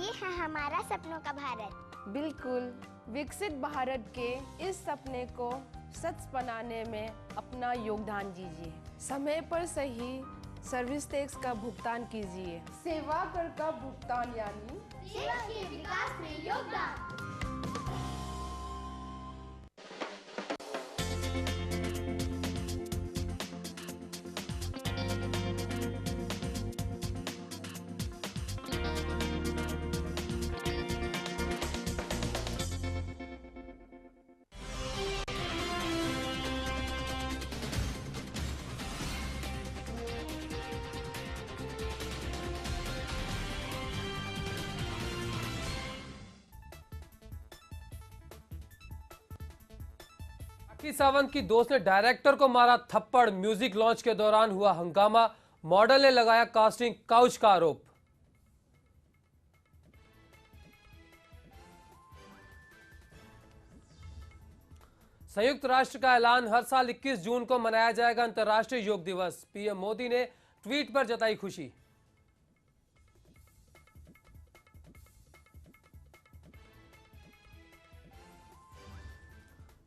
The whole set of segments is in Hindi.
ये है हमारा सपनों का भारत। बिल्कुल, विकसित भारत के इस सपने को सच बनाने में अपना योगदान दीजिए। समय पर सही सर्विस टैक्स का भुगतान कीजिए। सेवा कर का भुगतान यानी देश के विकास में योगदान। राखी सावंत की दोस्त ने डायरेक्टर को मारा थप्पड़। म्यूजिक लॉन्च के दौरान हुआ हंगामा। मॉडल ने लगाया कास्टिंग काउच का आरोप। संयुक्त राष्ट्र का ऐलान, हर साल 21 जून को मनाया जाएगा अंतर्राष्ट्रीय योग दिवस। पीएम मोदी ने ट्वीट पर जताई खुशी।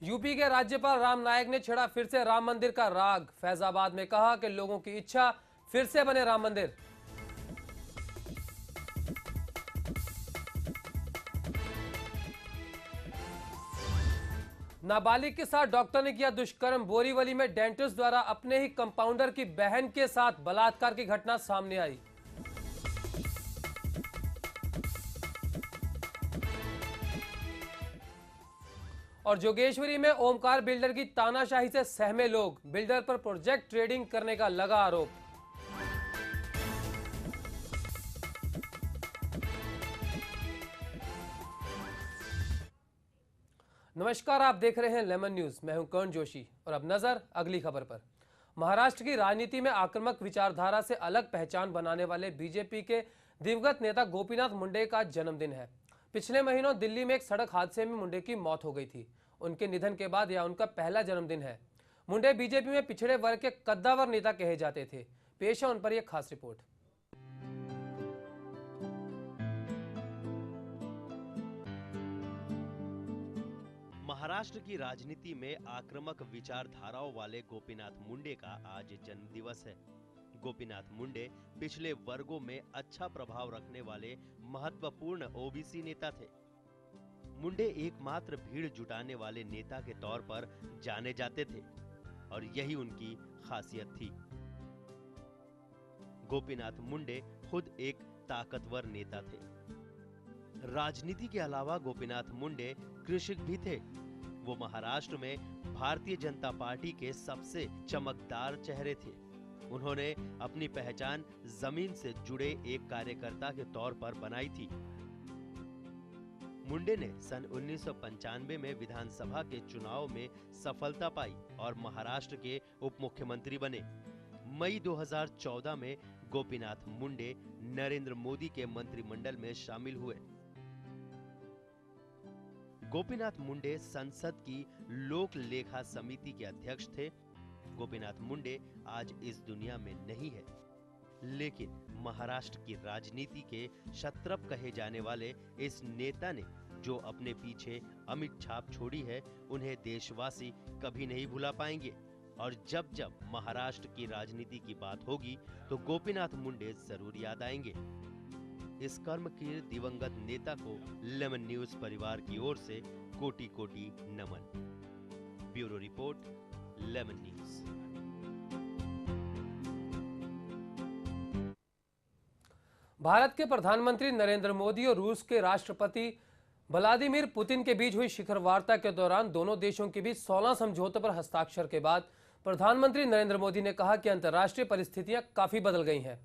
यूपी के राज्यपाल राम नाईक ने छेड़ा फिर से राम मंदिर का राग। फैजाबाद में कहा कि लोगों की इच्छा फिर से बने राम मंदिर। नाबालिग के साथ डॉक्टर ने किया दुष्कर्म। बोरीवली में डेंटिस्ट द्वारा अपने ही कंपाउंडर की बहन के साथ बलात्कार की घटना सामने आई। और जोगेश्वरी में ओमकार बिल्डर की तानाशाही से सहमे लोग। बिल्डर पर प्रोजेक्ट ट्रेडिंग करने का लगा आरोप। नमस्कार, आप देख रहे हैं लेमन न्यूज। मैं हूं कर्ण जोशी और अब नजर अगली खबर पर। महाराष्ट्र की राजनीति में आक्रामक विचारधारा से अलग पहचान बनाने वाले बीजेपी के दिवंगत नेता गोपीनाथ मुंडे का जन्मदिन है। पिछले महीनों दिल्ली में एक सड़क हादसे में मुंडे की मौत हो गई थी। उनके निधन के बाद यह उनका पहला जन्मदिन है। मुंडे बीजेपी में पिछड़े वर्ग के कद्दावर नेता कहे जाते थे। पेश है उन पर यह खास रिपोर्ट। महाराष्ट्र की राजनीति में आक्रामक विचारधाराओं वाले गोपीनाथ मुंडे का आज जन्मदिवस है। गोपीनाथ मुंडे पिछले वर्गों में अच्छा प्रभाव रखने वाले महत्वपूर्ण ओबीसी नेता थे। मुंडे एकमात्र भीड़ जुटाने वाले नेता के तौर पर जाने जाते थे और यही उनकी खासियत थी। गोपीनाथ मुंडे खुद एक ताकतवर नेता थे। राजनीति के अलावा गोपीनाथ मुंडे कृषक भी थे। वो महाराष्ट्र में भारतीय जनता पार्टी के सबसे चमकदार चेहरे थे। उन्होंने अपनी पहचान जमीन से जुड़े एक कार्यकर्ता के तौर पर बनाई थी। मुंडे ने सन 1995 में विधानसभा के चुनाव में सफलता पाई और महाराष्ट्र के उप मुख्यमंत्री बने। मई 2014 में गोपीनाथ मुंडे नरेंद्र मोदी के मंत्रिमंडल में शामिल हुए। गोपीनाथ मुंडे संसद की लोक लेखा समिति के अध्यक्ष थे। गोपीनाथ मुंडे आज इस दुनिया में नहीं है, लेकिन महाराष्ट्र की राजनीति के शत्रप कहे जाने वाले इस नेता ने जो अपने पीछे अमिट छाप छोड़ी है, उन्हें देशवासी कभी नहीं भुला पाएंगे। और जब जब महाराष्ट्र की राजनीति की बात होगी तो गोपीनाथ मुंडे जरूर याद आएंगे। इस कर्मकीर दिवंगत नेता को लेमन न्यूज परिवार की ओर से कोटि कोटि नमन। Bureau report, lemon news. Bharat के प्रधानमंत्री नरेंद्र मोदी और रूस के राष्ट्रपति व्लादिमीर पुतिन के बीच हुई शिखर वार्ता के दौरान दोनों देशों के बीच 16 समझौतों पर हस्ताक्षर के बाद प्रधानमंत्री नरेंद्र मोदी ने कहा कि अंतर्राष्ट्रीय परिस्थितियां काफी बदल गई हैं,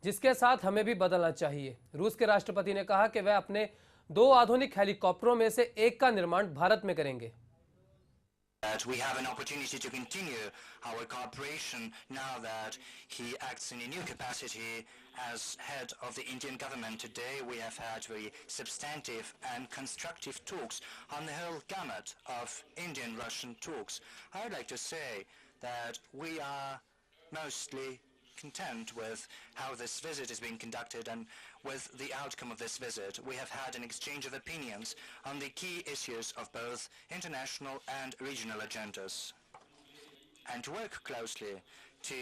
जिसके साथ हमें भी बदलना चाहिए। रूस के राष्ट्रपति ने कहा कि वह अपने 2 आधुनिक हेलीकॉप्टरों में से एक का निर्माण भारत में करेंगे। That we have an opportunity to continue our cooperation now that he acts in a new capacity as head of the Indian government. Today we have had very substantive and constructive talks on the whole gamut of Indian-Russian talks. I would like to say that we are mostly content with how this visit is being conducted and with the outcome of this visit. We have had an exchange of opinions on the key issues of both international and regional agendas, and to work closely to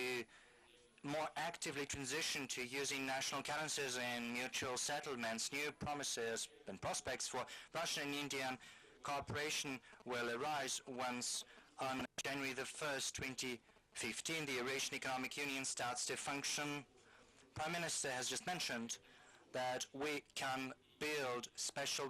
more actively transition to using national currencies in mutual settlements. New promises and prospects for Russian and Indian cooperation will arise once on January the 1st, 2015, the Eurasian Economic Union starts to function. Prime Minister has just mentioned that we can build special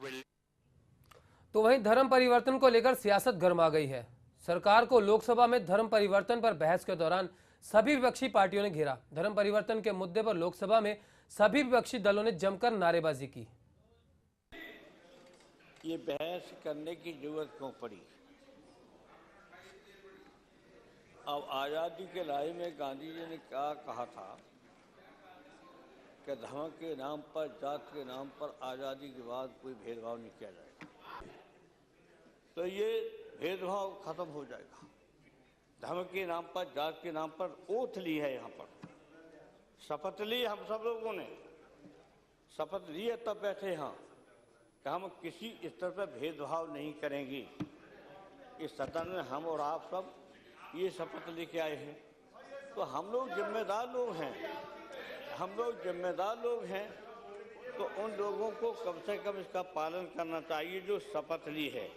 तो वहीं धर्म परिवर्तन को लेकर सियासत गर्मा गई है। सरकार को लोकसभा में धर्म परिवर्तन पर बहस के दौरान सभी विपक्षी पार्टियों ने घेरा। धर्म परिवर्तन के मुद्दे पर लोकसभा में सभी विपक्षी दलों ने जमकर नारेबाजी की। ये बहस करने की जरूरत क्यों पड़ी? अब आज़ादी के लड़ाई में गांधी जी ने क्या कहा था कि धर्म के नाम पर, जात के नाम पर आज़ादी के बाद कोई भेदभाव नहीं किया जाएगा। तो ये भेदभाव खत्म हो जाएगा। धर्म के नाम पर, जात के नाम पर ओथ ली है, यहाँ पर शपथ ली, हम सब लोगों ने शपथ ली है, तब बैठे यहाँ कि हम किसी स्तर पर भेदभाव नहीं करेंगे। इस सदन में हम और आप सब ये शपथ लेके आए हैं, तो हम लोग जिम्मेदार लोग हैं, तो उन लोगों को कम से कम इसका पालन करना चाहिए जो शपथ ली है।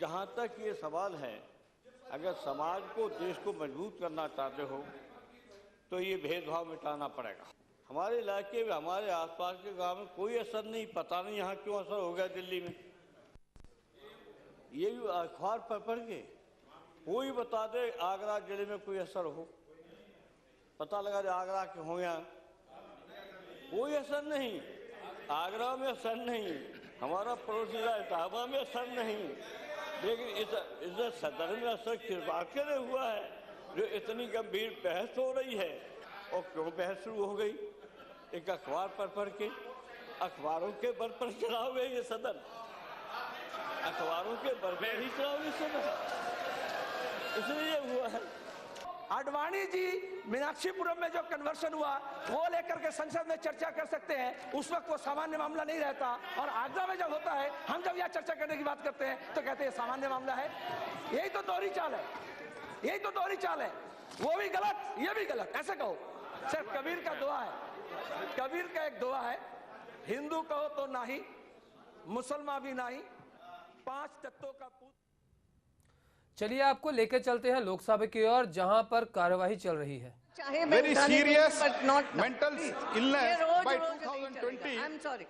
जहाँ तक ये सवाल है, अगर समाज को, देश को मजबूत करना चाहते हो तो ये भेदभाव मिटाना पड़ेगा। हमारे इलाके में, हमारे आसपास के गांव में कोई असर नहीं, पता नहीं यहाँ क्यों असर हो गया दिल्ली में। ये भी अखबार पर पढ़ के कोई बता दे आगरा जिले में कोई असर हो, पता लगा दे आगरा के हो, यहाँ कोई असर नहीं, आगरा में असर नहीं, हमारा पड़ोसी इटावा में असर नहीं, लेकिन इस सदन में असर किस बात के लिए हुआ है जो इतनी गंभीर बहस हो रही है? और क्यों बहस शुरू हो गई? एक अखबार पर पढ़ के, अखबारों के बल पर चला हुआ ये सदन, अखबारों के बल पर ही चला हुआ सदन, इसलिए हुआ है। आडवाणी जी मीनाक्षीपुरम में जो कन्वर्सन हुआ वो लेकर के संसद में चर्चा कर सकते हैं, उस वक्त वो सामान्य मामला नहीं रहता। और आगरा में जब होता है, हम जब यहाँ चर्चा करने की बात करते हैं तो कहते हैं सामान्य मामला है। यही तो दोहरी चाल है, यही तो दोहरी चाल है। वो भी गलत, ये भी गलत, ऐसे कहो। सर, कबीर का दुआ है, कबीर का एक दुआ है, हिंदू कहो तो नहीं, मुसलमान भी नहीं, 5 तत्वों का पूत। चलिए आपको लेकर चलते हैं लोकसभा की ओर, जहां पर कार्यवाही चल रही है। Very serious mental illness by 2020. I'm sorry.